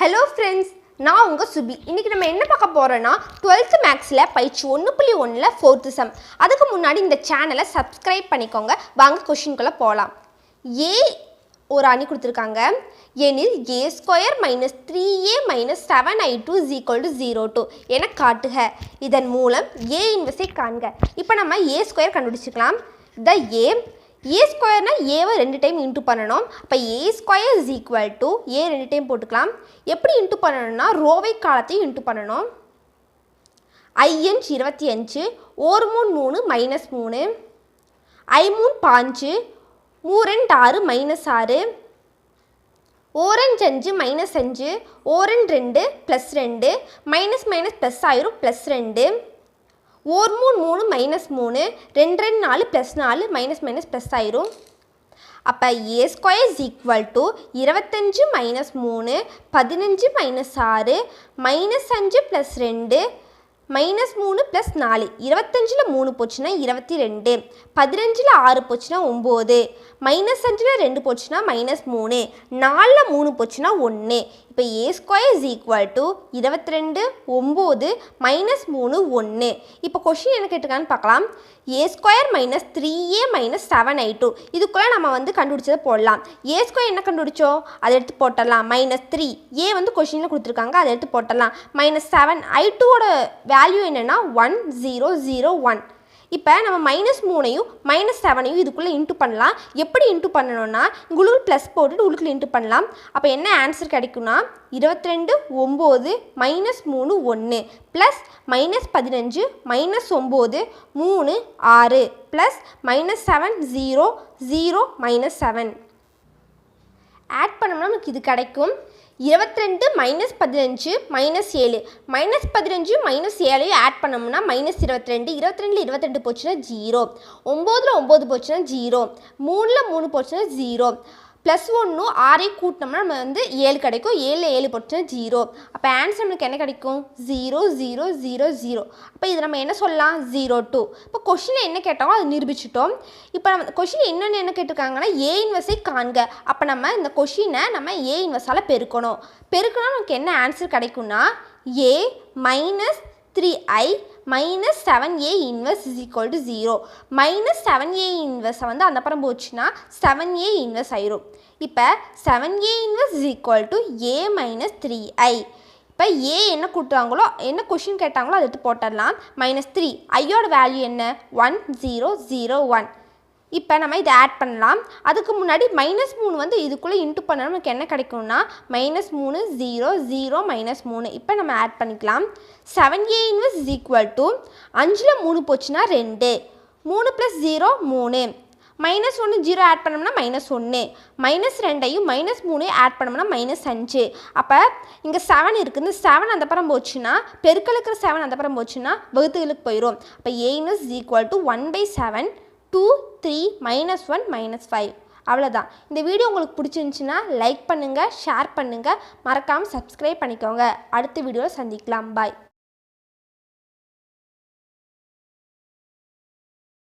Hello friends, நான் உங்க சுபி. இன்னைக்கு நம்ம என்ன பார்க்க போறோம்னா 12th மேக்ஸ்ல பயிற்சி 1.1ல 4th சம். அதுக்கு முன்னாடி இந்த சேனலை சப்ஸ்கிரைப் பண்ணிக்கோங்க. வாங்க क्वेश्चनக்குள்ள போலாம். A ஒரு அணி கொடுத்திருக்காங்க. எனில் a² - 3a - 7i2 = 0 என காட்டுக. இதன் மூலம் a இன்வெர்ஸை காண்க. இப்போ நம்ம a² கண்டுபிடிச்சுக்கலாம். the a² னா a வை 2 டைம் இன்டு பண்ணனும். அப்ப a² a 2 டைம் போட்டுக்கலாம். எப்படி இன்டு பண்ணனும்னா ரோவை காலத்தையும் இன்டு பண்ணனும். i 25 1 3 3 -3 i 5 3 6 -6 ஓரஞ்சு 5 -5 ஓரஞ்சு 2 +2 minus minus plus ஆயிரும் +2 ஒரு 3 3 -3 2 2 4 +4 மைனஸ் மைனஸ் ப்ளஸ் ஆயிரும். அப்போ a² = 25 - 3 15 - 6 -5 + 2 -3 + 4 25ல் 3 போச்சுன்னா 22 15ல் 6 போச்சுன்னா 9 -5ல் 2 போச்சுன்னா -3 4ல் 3 போச்சுன்னா 1. இப்போ a² = 22 9 -3 1. இப்போ கொஷின் என்ன கேட்டிருக்கான்னு பார்க்கலாம். a² - 3a - 7i2 இதுக்குள்ளே நம்ம கண்டுபிடிச்சதை போடலாம். a² என்ன கண்டுபிடிச்சோம் அதை எடுத்து போட்டலாம். -3 a கொஷினில் கொடுத்துருக்காங்க அதை எடுத்து போட்டலாம். -7i2ஓட வேல்யூ என்னென்னா 1 0 0 1. இப்போ நம்ம -3ஐயும் -7ஐயும் இதுக்குள்ளே இன்ட்டு பண்ணலாம். எப்படி இன்ட்டு பண்ணணும்னா உங்களுக்கு ப்ளஸ் போட்டுட்டு உள்ளுக்குள்ள இன்ட்டு பண்ணலாம். அப்போ என்ன ஆன்சர் கிடைக்கும்னா 22 9 -3 1 ப்ளஸ் -15 -9 3 6 ப்ளஸ் -7 0 0 -7 ஆட் பண்ணோம்னா நமக்கு இது கிடைக்கும். 22 -15 -7 -15 -7 ஆட் பண்ணோம்னா -22 22ல் 22 போச்சுன்னா 0 9ல் 9 போச்சுன்னா 0 3ல் 3 போச்சுன்னா 0 +1 6ஐயும் கூட்டினோம்னா நம்ம 7 கிடைக்கும் 7ல் 7 போச்சுன்னா 0. அப்போ ஆன்சர் நம்மளுக்கு என்ன கிடைக்கும் 0 0 0 0. அப்போ இது நம்ம என்ன சொல்லலாம் 02. இப்போ கொஷினில் என்ன கேட்டாலும் அது நிரூபிச்சிட்டோம். இப்போ நம்ம கொஷின் இன்னொன்று என்ன கேட்டிருக்காங்கன்னா a இன்வெர்ஸை காண்க. அப்போ நம்ம இந்த கொஷினை நம்ம a இன்வெர்ஸால் பெருக்கணும். பெருக்கணும் நமக்கு என்ன ஆன்சர் கிடைக்கும்னா a - 3i - 7a inverse = 0 -7a இன்வெர்ஸை அந்த அப்புறம் போச்சுன்னா 7a இன்வெர்ஸ் ஆயிரும். இப்போ 7a இன்வெர்ஸ் = a - 3i. இப்போ a என்ன கொடுத்தாங்களோ என்ன கொஷின் கேட்டாங்களோ அதை எடுத்து போட்டுடலாம். -3 ஐயோட வேல்யூ என்ன 1 0 0 1. இப்போ நம்ம இதை ஆட் பண்ணலாம். அதுக்கு முன்னாடி -3 இதுக்குள்ளே இன்ட்டு பண்ணால் நமக்கு என்ன கிடைக்கும்னா -3 0 0 -3. இப்போ நம்ம ஆட் பண்ணிக்கலாம். 7a இன்வெர்ஸ் = 5ல் 3 போச்சுன்னா 2 3 + 0 3 -1 0 ஆட் பண்ணோம்னா -1 -2ஐயும் -3ஐயும் ஆட் பண்ணோம்னா -5. அப்போ இங்கே 7 இருக்குது. இந்த 7 அந்த அப்புறம் போச்சுன்னா பெருக்கல் இருக்கிற 7 அந்த அப்புறம் போச்சுன்னா வகுத்துகளுக்கு போயிடும். அப்போ a இன்வெர்ஸ் = 1/7 2 3 -1 -5. அவ்வளோதான். இந்த வீடியோ உங்களுக்கு பிடிச்சிருந்துச்சுன்னா லைக் பண்ணுங்கள் ஷேர் பண்ணுங்கள் மறக்காமல் சப்ஸ்கிரைப் பண்ணிக்கோங்க. அடுத்த வீடியோவில் சந்திக்கலாம். பாய்.